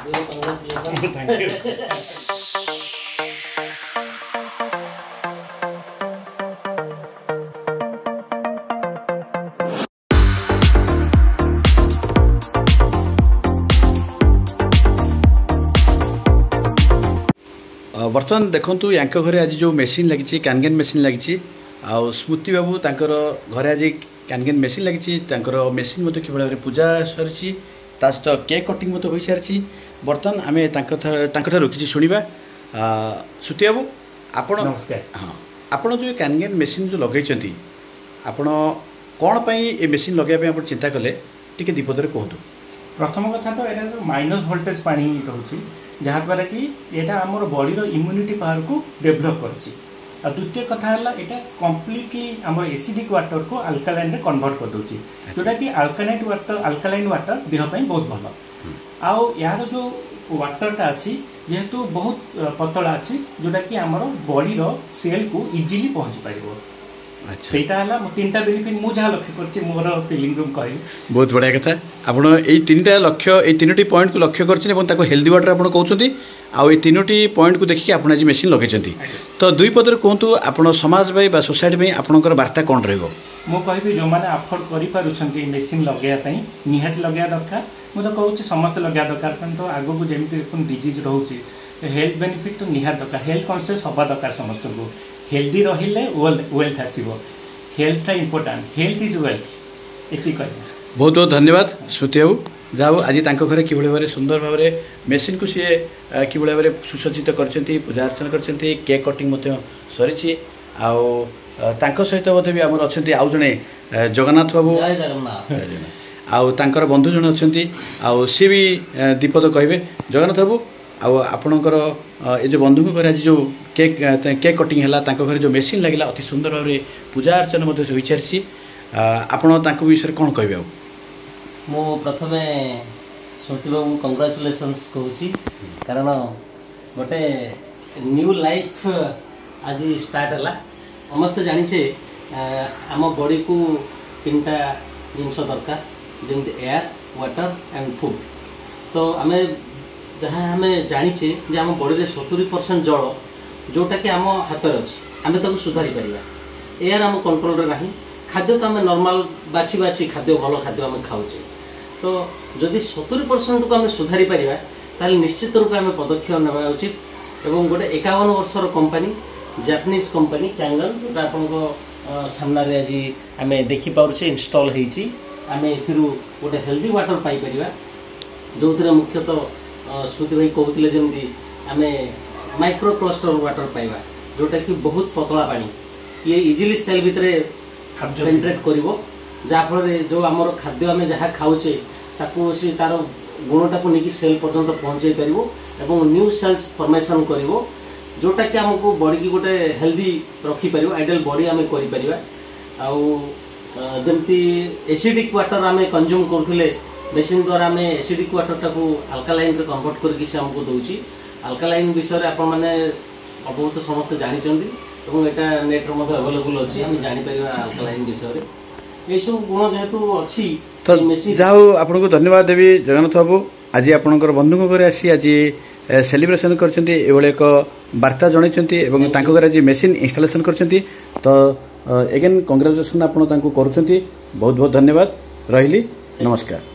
बर्तमान देखूँ या घरे आज जो मेसीन लगी कैनगेन मेसीन लगी आउ स्मृति बाबू तांकर घरे आज कैनगेन मेसीन लगी मेसीन कि भाव में पूजा सरी सहित केक कटिंग हो सारी बर्तमान आम किसी शुणा श्रुति बाबू आपण हाँ आपड़ जो कैनगेन मेसीन जो लगे आपण कौन ये मेसीन लगे आप चिंता कले टी दीपदे कहतु। प्रथम कथा तो यहाँ माइनस वोल्टेज पानी रोचे जहाँद्वारा कि यहाँ आमर बॉडी इम्यूनिटी पावर को डेभलप करुच्ची। द्वितीय कथा है यहाँ कम्प्लीटली आम एसिडिक वाटर को अल्कालाइन में कन्वर्ट कर दूची जोटा कि अल्कालाइन वाटर देहपाई बहुत भल। आउ यार जो वाटरटा अच्छी जेहेतु बहुत पतला अच्छी जोटा कि आमर बॉडी सेल को इजिली पहुँची पार। तीन बेनिफिट मुझे लक्ष्य कर मोर फिलिंग कह बहुत बढ़िया कथा आपड़ ये तीन लक्ष्य ये तीनो पॉइंट को लक्ष्य कर हेल्दी वाटर आप कहते आउ तीनो पॉइंट को देखिए आप आज मेसीन लगे तो दुई पदर कहतु आप समाज सोसाइटी में आपंकर वार्ता कौन रही जो मैंने अफोर्ड कर मेसीन लगे निहाती लगे दरकार मुझे कहूँ समस्त लगे दरकार तो आग को जमी देखो डिजीज रोचे हेल्थ बेनिफिट तो निहाती दरकार हेल्थ कॉन्शियस हवा दरकार समस्त को हेल्दी रहिले वेल्थ आसो हेल्थटा इम्पोर्टाट हेल्थ इज वेल्थ ये कह बहुत बहुत धन्यवाद श्रुति बाबू जाओ आज घरे कि भाव सुंदर भाव में मेसीन को सी कि भाव में सुसज्जित कर पूजा अर्चना कर केक कटिंग सरी सहित भी आम अच्छा आउ जड़े जगन्नाथ बाबू आउ बंधु जन अच्छा सी भी दीपद कहे जगन्नाथ बाबू आपणकर ये जो बंधु घर आज जो केक कटिंग है घरे जो मेसीन लगे अति सुंदर भाव में पूजा अर्चना हो सारी आपण विषय कौन कह मु प्रथमे श्रुति बाबू कंग्राचुलेशंस कहूँ कारण गोटे न्यू लाइफ आज स्टार्ट है समस्ते जाने आम बॉडी को तीन टा जिनस दरकार जमी एयर वाटर एंड फूड तो आम जहाँ आम जाचे आम बॉडी में 70% जल जोटा कि आम हाथ अच्छी आम सुधारी पार एयर आम कंट्रोल ना खाद्य तो आम नॉर्मल बाछी बाछी खाद्य भल खाद्य आम खाऊे तो जदि 70% को आम सुधारी पारिबा ताले निश्चित रूप आम पदक्षेप नेबा उचित एवं गोटे 51 वर्षर कंपनी जापानीज कंपनी कैनगन जोटा आपन सामने आज आम देखिपे इनस्टॉल होती आम ए गोटे हेल्दी वाटर पाइपर जो मुख्यतः स्मृति भाई कहते जमी आम माइक्रो क्लस्टर वाटर पाइबा जोटा कि बहुत पतला पानी ये इजिली सेल भितर पेनिट्रेट कर जहाँफल जो आमर खाद्य आम जहाँ खाऊे ताकू सी तार गुणटा को लेकिन सेल पर्यंत पहुँचे पार और न्यू सेल्स फॉर्मेशन कर जोटा कि आमको बॉडी की गोटे हेल्दी रखिपर आइडियल बॉडी आम करमती एसिडिक वाटर आम कंज्यूम करुले मेसीन द्वारा आम एसिडिक वाटर टाको अल्कालाइन रे कन्वर्ट करके से आमको दूची अल्कालाइन विषय आप मैंने बहुत समस्त जानते यहाँ नेट अवेलेबल अच्छी आम जापर अल्कालाइन विषय ये सब गुण जेहेतु अच्छी तो जाओ आपको धन्यवाद देवी जगन्नाथ बाबू आज आपंकर बंधु घर आसी आज सेलिब्रेशन करछंती एवळे एक वार्ता जणाइछंती एवं तांको घर आज मेसीन इंस्टॉलेशन करछंती तो अगेन कांग्रेचुलेशन आपण तांको करूछंती बहुत बहुत धन्यवाद रहिली नमस्कार।